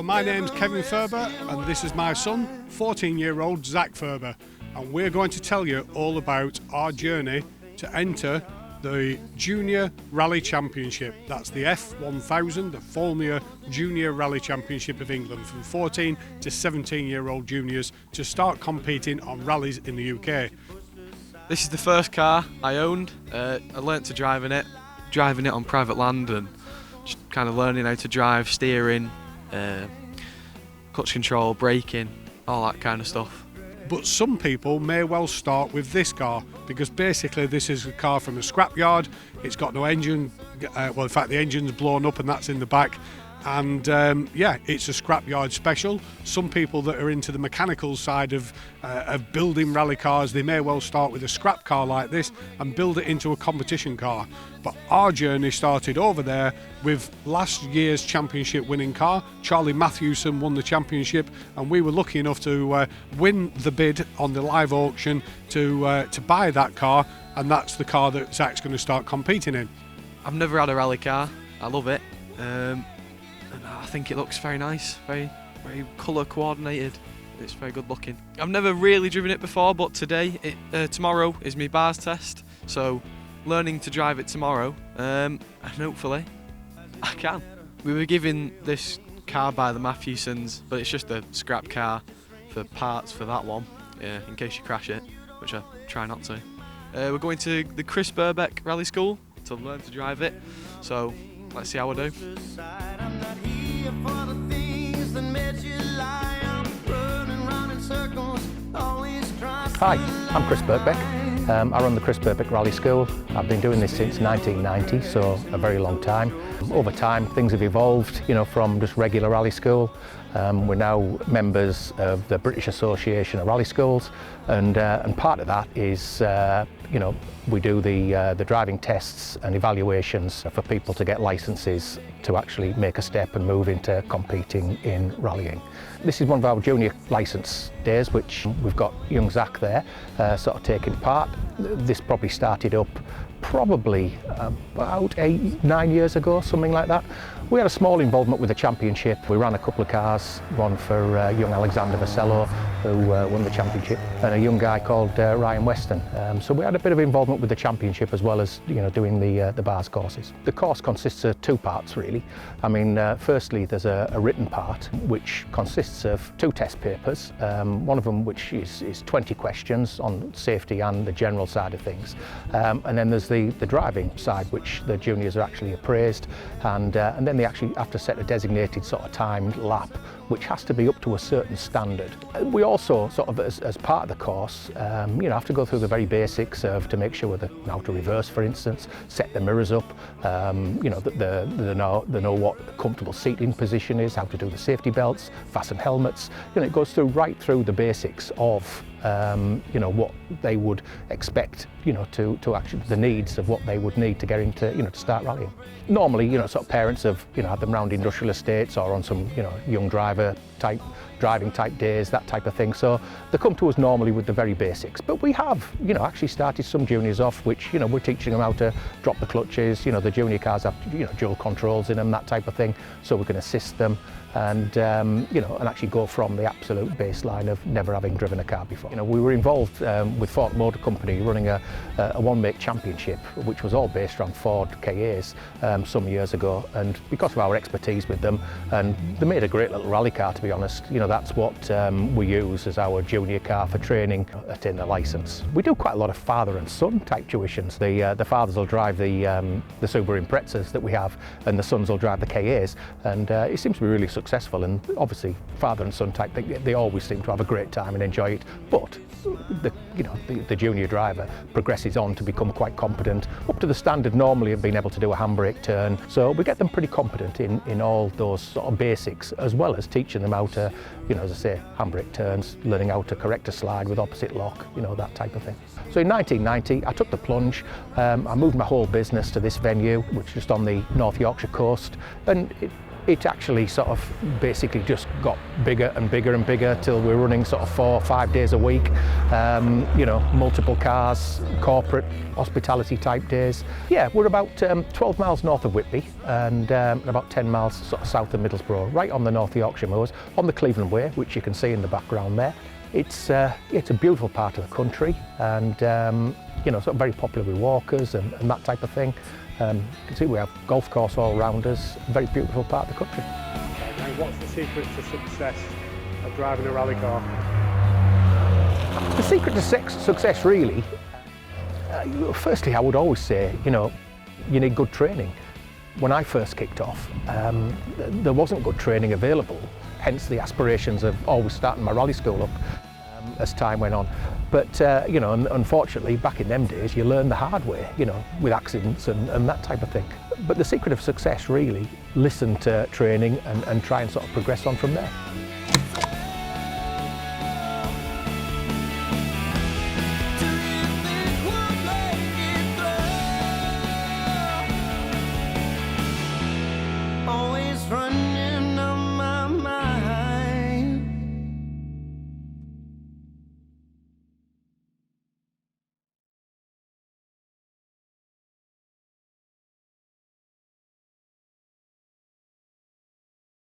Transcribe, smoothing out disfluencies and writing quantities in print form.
Hello, my name's Kevin Furber and this is my son, 14-year-old Zak Furber, and we're going to tell you all about our journey to enter the Junior Rally Championship. That's the F1000, the Formula Junior Rally Championship of England, from 14 to 17-year-old juniors to start competing on rallies in the UK. This is the first car I owned. I learnt to driving it on private land and just kind of learning how to drive, steering, clutch control, braking, all that kind of stuff. But some people may well start with this car because basically this is a car from a scrapyard. It's got no engine, well in fact the engine's blown up and that's in the back. And yeah, it's a scrapyard special. Some people that are into the mechanical side of building rally cars, they may well start with a scrap car like this and build it into a competition car. But our journey started over there with last year's championship winning car. Charlie Matthewson won the championship and we were lucky enough to win the bid on the live auction to buy that car, and that's the car that Zak's going to start competing in. I've never had a rally car. I love it. And I think it looks very nice, very colour coordinated. It's very good looking. I've never really driven it before, but tomorrow is my BARDS test, so learning to drive it tomorrow, and hopefully I can. We were given this car by the Matthewsons, but it's just a scrap car for parts for that one, in case you crash it, which I try not to. We're going to the Chris Birkbeck Rally School to learn to drive it, so let's see how I do. Hi, I'm Chris Birkbeck. I run the Chris Birkbeck Rally School. I've been doing this since 1990, so a very long time. Over time, things have evolved, from just regular rally school. We're now members of the British Association of Rally Schools, and part of that is, we do the driving tests and evaluations for people to get licences to actually make a step and move into competing in rallying. This is one of our junior licence days, which we've got young Zak there sort of taking part. This probably started up probably about 8-9 years ago, something like that. We had a small involvement with the championship. We ran a couple of cars, one for young Alexander Vasello, who won the championship, and a young guy called Ryan Weston. So we had a bit of involvement with the championship as well as doing the BARDS courses. The course consists of two parts really. I mean, firstly there's a written part which consists of 2 test papers, one of them which is 20 questions on safety and the general side of things, and then there's the driving side which the juniors are actually appraised, and then they actually have to set a designated sort of timed lap which has to be up to a certain standard. We also sort of as part of the course have to go through the very basics of to make sure that how to reverse, for instance, set the mirrors up, that they know what a comfortable seating position is, how to do the safety belts, fasten helmets. It goes right through the basics of what they would expect, to actually the needs of what they would need to get into, to start rallying. Normally, sort of parents have, had them around industrial estates or on some, young driving type days, that type of thing. So they come to us normally with the very basics. But we have, actually started some juniors off, which, we're teaching them how to drop the clutches. The junior cars have, dual controls in them, that type of thing. So we can assist them and, and actually go from the absolute baseline of never having driven a car before. We were involved with Ford Motor Company running a one-make championship, which was all based around Ford KAs some years ago. And because of our expertise with them, and they made a great little rally car, to be honest, that's what we use as our junior car for training, attain the licence. We do quite a lot of father and son type tuitions. The fathers will drive the Subaru Imprezas that we have, and the sons will drive the KAs, and it seems to be really successful. And obviously father and son type, they always seem to have a great time and enjoy it. But the junior driver progresses on to become quite competent, up to the standard normally of being able to do a handbrake turn. So we get them pretty competent in all those sort of basics, as well as teaching them how to, as I say, handbrake turns, learning how to correct a slide with opposite lock, that type of thing. So in 1990, I took the plunge. I moved my whole business to this venue, which is just on the North Yorkshire coast, and it actually sort of basically just got bigger and bigger and bigger till we're running sort of 4 or 5 days a week. You know, multiple cars, corporate hospitality type days. Yeah, we're about 12 miles north of Whitby and about 10 miles sort of south of Middlesbrough, right on the North Yorkshire moors, on the Cleveland Way, which you can see in the background there. It's a beautiful part of the country, and you know, sort of very popular with walkers and that type of thing. You can see we have golf course all around us, a very beautiful part of the country. Now, what's the secret to success of driving a rally car? The secret to success really, firstly I would always say, you know, you need good training. When I first kicked off, there wasn't good training available, hence the aspirations of always starting my rally school up as time went on. But you know, unfortunately, back in them days, you learn the hard way, you know, with accidents and that type of thing. But the secret of success really, listen to training and try and sort of progress on from there.